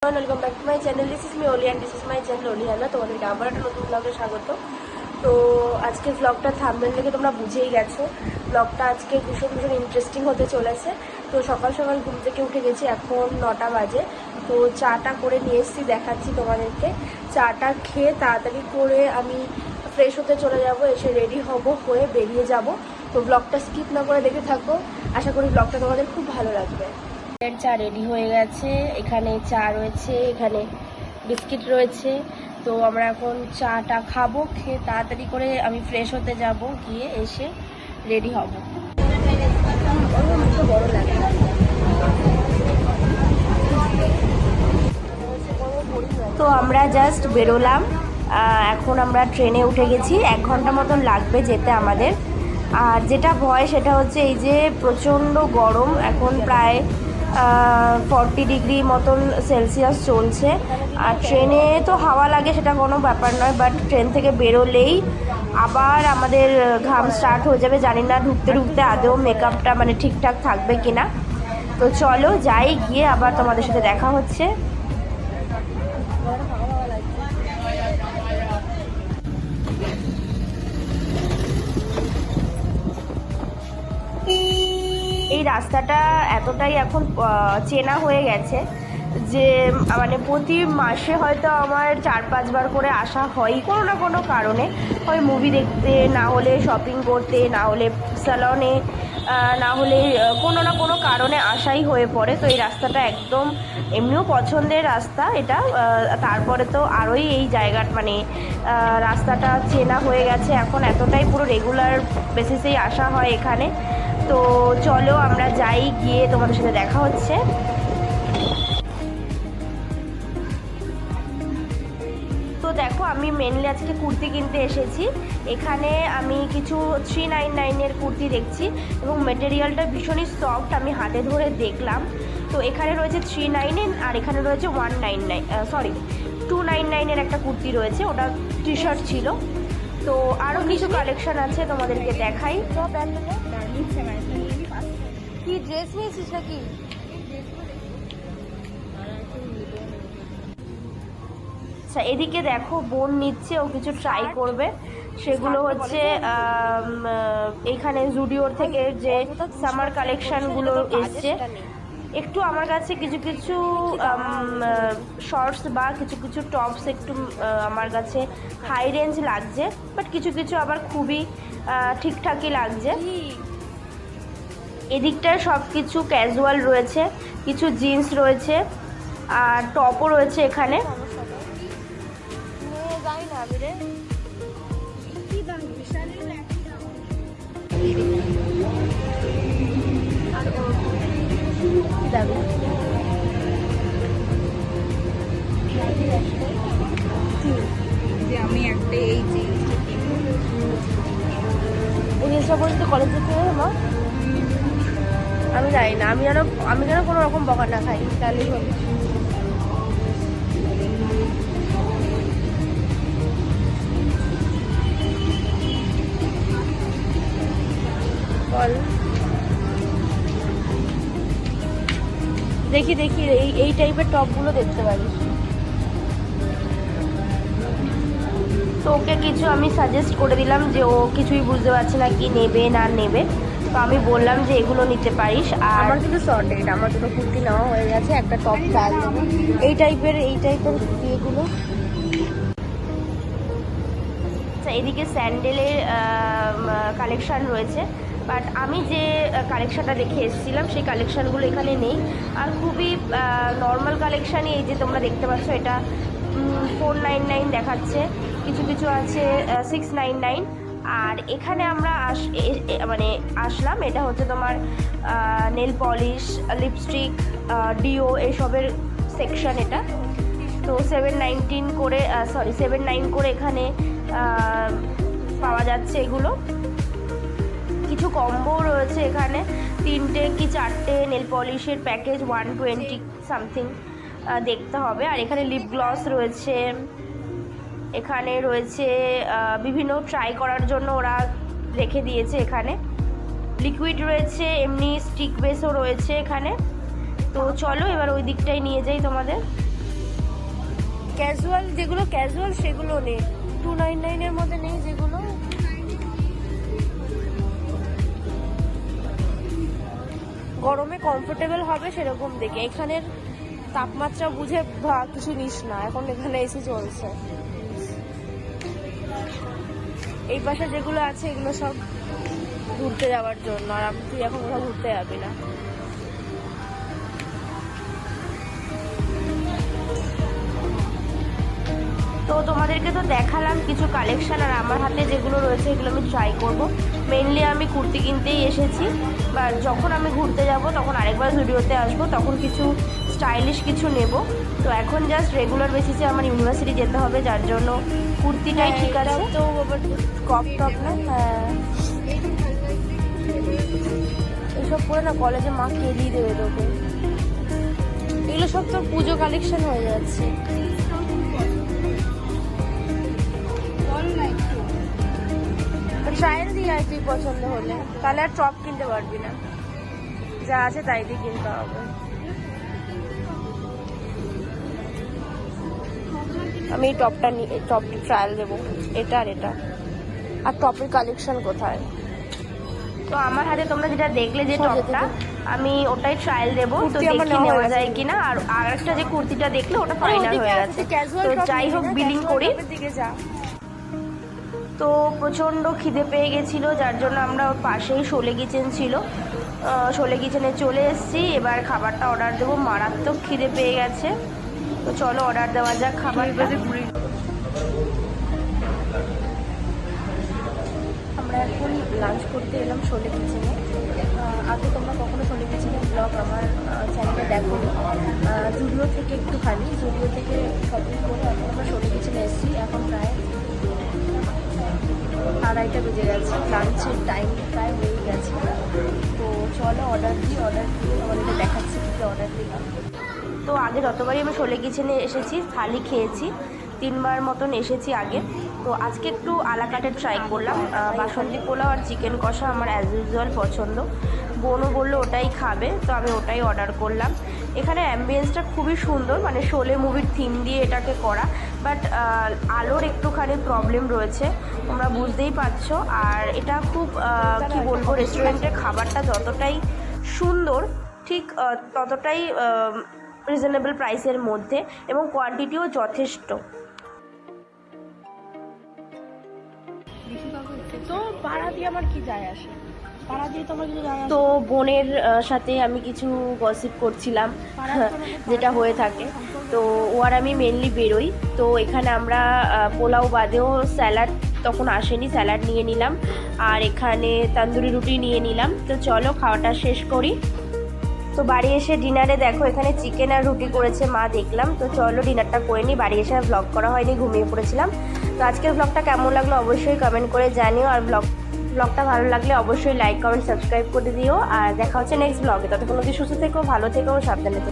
Everyone, welcome back to my channel. This is me Oli and this is my channel Oliana. তোমাদেরকে আবার একটা নতুন ব্লগে স্বাগত। তো আজকে ব্লগটা থাম্বনেল থেকে তোমরা বুঝেই গেছো, ব্লগটা আজকে ভীষণ ভীষণ ইন্টারেস্টিং হতে চলেছে। তো সকাল সকাল ঘুম থেকে উঠে গেছি, এখন 9টা বাজে। তো চাটা করে নিয়ে এসেছি, দেখাচ্ছি তোমাদেরকে। চাটা খেয়ে তাড়াতাড়ি করে আমি ফ্রেশ হতে চলে যাব, এসে রেডি হব, হয়ে বেরিয়ে যাব। তো ব্লগটা স্কিপ না করে দেখে থাকো, আশা করি ব্লগটা তোমাদের খুব ভালো লাগবে। চা রেডি হয়ে গেছে, এখানে চা রয়েছে, এখানে বিস্কিট রয়েছে। তো আমরা এখন চাটা খাবো, খেয়ে তাড়াতাড়ি করে আমি ফ্রেশ হতে যাব, গিয়ে এসে রেডি হব। বড় লাগে। তো আমরা জাস্ট বেরোলাম, এখন আমরা ট্রেনে উঠে গেছি। 1 ঘন্টা মতন লাগবে যেতে আমাদের। আর যেটা ভয় সেটা হচ্ছে এই যে প্রচণ্ড গরম, এখন প্রায় 40 ডিগ্রি মতন সেলসিয়াস চলছে। আর ট্রেনে তো হাওয়া লাগে, সেটা কোনো ব্যাপার নয়, বাট ট্রেন থেকে বেরোলেই আবার আমাদের ঘাম স্টার্ট হয়ে যাবে। জানি না ঢুকতে ঢুকতে আদৌ মেকআপটা মানে ঠিকঠাক থাকবে কিনা। তো চলো যাই, গিয়ে আবার তোমাদের সাথে দেখা হচ্ছে। এই রাস্তাটা এতটাই এখন চেনা হয়ে গেছে যে মানে প্রতি মাসে হয়তো আমার 4-5 বার করে আসা হয় কোনো না কোনো কারণে, হয় মুভি দেখতে, না হলে শপিং করতে, না হলে স্যালনে, না হলে কোনো না কোনো কারণে আসাই হয়ে পড়ে। তো এই রাস্তাটা একদম এমনিও পছন্দের রাস্তা এটা, তারপরে তো আরোই এই জায়গা মানে রাস্তাটা চেনা হয়ে গেছে এখন, এতটাই পুরো রেগুলার বেসিসেই আসা হয় এখানে। তো চলো আমরা যাই, গিয়ে তোমাদের সাথে দেখা হচ্ছে। তো দেখো, আমি মেনলি আজকে কুর্তি কিনতে এসেছি। এখানে আমি কিছু 399-এর কুর্তি দেখছি এবং মেটেরিয়ালটা ভীষণই সফট, আমি হাতে ধরে দেখলাম। তো এখানে রয়েছে 399 আর এখানে রয়েছে 299-এর একটা কুর্তি রয়েছে, ওটা টি শার্ট ছিল। তো আরও কিছু কালেকশন আছে, তোমাদেরকে দেখাই। কি ড্রেস নিয়েছিস নাকি? আচ্ছা, এদিকে দেখো বোন নিচ্ছে, ও কিছু ট্রাই করবে। সেগুলো হচ্ছে এইখানে জুডিওর থেকে যে সামার কালেকশানগুলো এসছে, একটু আমার কাছে কিছু কিছু শর্টস বা কিছু কিছু টপস একটু আমার কাছে হাই রেঞ্জ লাগছে, বাট কিছু কিছু আবার খুবই ঠিকঠাকই লাগছে। এদিকটায় সব কিছু ক্যাজুয়াল রয়েছে, কিছু জিন্স রয়েছে আর টপও রয়েছে এখানে। আমি একটা এই জিনিসটা বলতে কলেজ যেতে হবে মা, আমি জানি না, আমি যেন কোনো রকম বকা না খাই, তাহলেই হবে। বল, দেখি দেখি এই টাইপের টপগুলো দেখতে পারিস। তো ওকে কিছু আমি সাজেস্ট করে দিলাম যে ও কিছুই বুঝতে পারছে না কি নেবে না নেবে। তো আমি বললাম যে এগুলো নিতে পারিস। আর আমার কিন্তু শর্টেড, আমার দুটো কুর্তি নেওয়া হয়ে গেছে, একটা টপ ট্রায়াল দেবো। এই টাইপের এগুলো। আচ্ছা, এদিকে স্যান্ডেলের কালেকশান রয়েছে, বাট আমি যে কালেকশানটা দেখে এসেছিলাম সেই কালেকশানগুলো এখানে নেই। আর খুবই নর্মাল কালেকশানই, এই যে তোমরা দেখতে পাচ্ছ, এটা 499 দেখাচ্ছে, কিছু কিছু আছে 699। আর এখানে আমরা আসলাম, এটা হচ্ছে তোমার নেল পলিশ, লিপস্টিক, ডিও এসবের সেকশন এটা। তো 799 করে এখানে পাওয়া যাচ্ছে এগুলো। কিছু কম্বো রয়েছে এখানে, 3টে কি 4টে নেল পলিশের প্যাকেজ 120 সামথিং দেখতে হবে। আর এখানে লিপ গ্লস রয়েছে, এখানে রয়েছে বিভিন্ন ট্রাই করার জন্য ওরা রেখে দিয়েছে। এখানে লিকুইড রয়েছে, এমনি স্টিক বেসও রয়েছে এখানে। তো চলো এবার ওই দিকটাই নিয়ে যাই তোমাদের। ক্যাজুয়াল যেগুলো ক্যাজুয়াল সেগুলো নেই, 299 এর মধ্যে নেই যেগুলো। গরমে কমফোর্টেবল হবে সেরকম দেখে, এখানের তাপমাত্রা বুঝে কিছু নিস না, এখন এখানে এসি চলছে। এই পাশে যেগুলো আছে এগুলো সব ঘুরতে যাওয়ার জন্য, আর তুই এখন কোথাও ঘুরতে যাবি না। তো তোমাদেরকে তো দেখালাম কিছু কালেকশন, আর আমার হাতে যেগুলো রয়েছে এগুলো আমি ট্রাই করব। মেনলি আমি কুর্তি কিনতেই এসেছি, বা যখন আমি ঘুরতে যাব তখন আরেকবার ভিডিওতে আসবো, তখন কিছু স্টাইলিশ কিছু নেব। তো এখন জাস্ট রেগুলার বেসিসে আমার ইউনিভার্সিটি যেতে হবে, যার জন্য কুর্তিটাই ঠিক আছে। তো ক্রপ টপ না, হ্যাঁ এইসব পরে না কলেজে মা কেলিয়ে দেবে তোকে। এগুলো সব তো পুজো কালেকশন হয়ে যাচ্ছে। ট্রায়াল দিয়ে আয় তুই পছন্দ হলে, তাহলে আর টপ কিনতে পারবি না, যা আছে তাই দিয়ে কিনতে হবে। আমি এই টপটা ট্রায়াল দেবো, এটা আর এটা। আর টপের কালেকশন কোথায়? তো আমার হাতে তোমরা যেটা দেখলে যে টপটা, আমি ওটাই ট্রায়াল দেবো, তো দেখি নেওয়া যায় কিনা। আর আরেকটা যে কুর্তিটা দেখলে ওটা ফাইনাল হয়ে গেছে। তো যাই হোক বিলিং করি। তো প্রচণ্ড খিদে পেয়ে গেছিলো, যার জন্য আমরা ওর পাশেই শোলে কিচেন ছিল, শোলে কিচেনে চলে এসেছি। এবার খাবারটা অর্ডার দেবো, মারাত্মক খিদে পেয়ে গেছে। তো চলো অর্ডার দেওয়া যাক খাবারটা। আমরা এখন লাঞ্চ করতে এলাম শোলে কিচেনে। আগে তোমরা কখনো শোলে কিচেনের ব্লগ আমার চ্যানেলে দেখো, জুডিও থেকে একটুখানি, জুডিও থেকে শপিং করে এখন আমরা শোলে কিচেনে এসেছি। এখন প্রায় 2:30 বেজে গেছে, লাঞ্চের টাইম প্রায় হয়ে গেছে। তো চলো অর্ডার দিয়ে তোমাদেরকে দেখাচ্ছি কী অর্ডার দিলাম। তো আগে যতবারই আমি শোলে কিচেনে এসেছি থালি খেয়েছি, 3বার মতন এসেছি আগে। তো আজকে একটু আলাকাটে ট্রাই করলাম, বাসন্তী পোলাও আর চিকেন কষা আমার অ্যাজ ইউজুয়াল পছন্দ। বোনও বললো ওটাই খাবে, তো আমি ওটাই অর্ডার করলাম। এখানে অ্যাম্বিয়েন্সটা খুবই সুন্দর, মানে শোলে মুভির থিম দিয়ে এটাকে করা, বাট আলোর একটুখানি প্রবলেম রয়েছে, তোমরা বুঝতেই পারছো। আর এটা খুব কি বলবো, রেস্টুরেন্টের খাবারটা যতটাই সুন্দর ঠিক ততটাই রিজনেবল প্রাইসের মধ্যে, এবং কোয়ান্টিটিও যথেষ্ট। তো ভাড়া দিয়ে আমার কি যায় আসে, ভাড়া দিয়ে তো আমার কিছু যায় আসে। তো বোনের সাথে আমি কিছু গসিপ করছিলাম, যেটা হয়ে থাকে। তো ও আর আমি মেনলি বেরোই। তো এখানে আমরা পোলাও বাদেও স্যালাড তখন আসেনি, স্যালাড নিয়ে নিলাম, আর এখানে তন্দুরি রুটি নিয়ে নিলাম। তো চলো খাওয়াটা শেষ করি। তো বাড়ি এসে ডিনারে দেখো এখানে চিকেন আর রুটি করেছে মা, দেখলাম। তো চলো ডিনারটা করে নিই, বাড়ি এসে ব্লগ করা হয়নি, ঘুমিয়ে পড়েছিলাম। তো আজকের ব্লগটা কেমন লাগলো অবশ্যই কমেন্ট করে জানিও, আর ব্লগটা ভালো লাগলে অবশ্যই লাইক কমেন্ট সাবস্ক্রাইব করে দিও। আর দেখা হচ্ছে নেক্সট ব্লগে, ততক্ষণ অবধি সুস্থ থেকো, ভালো থেকো, সাবধানে থেকো।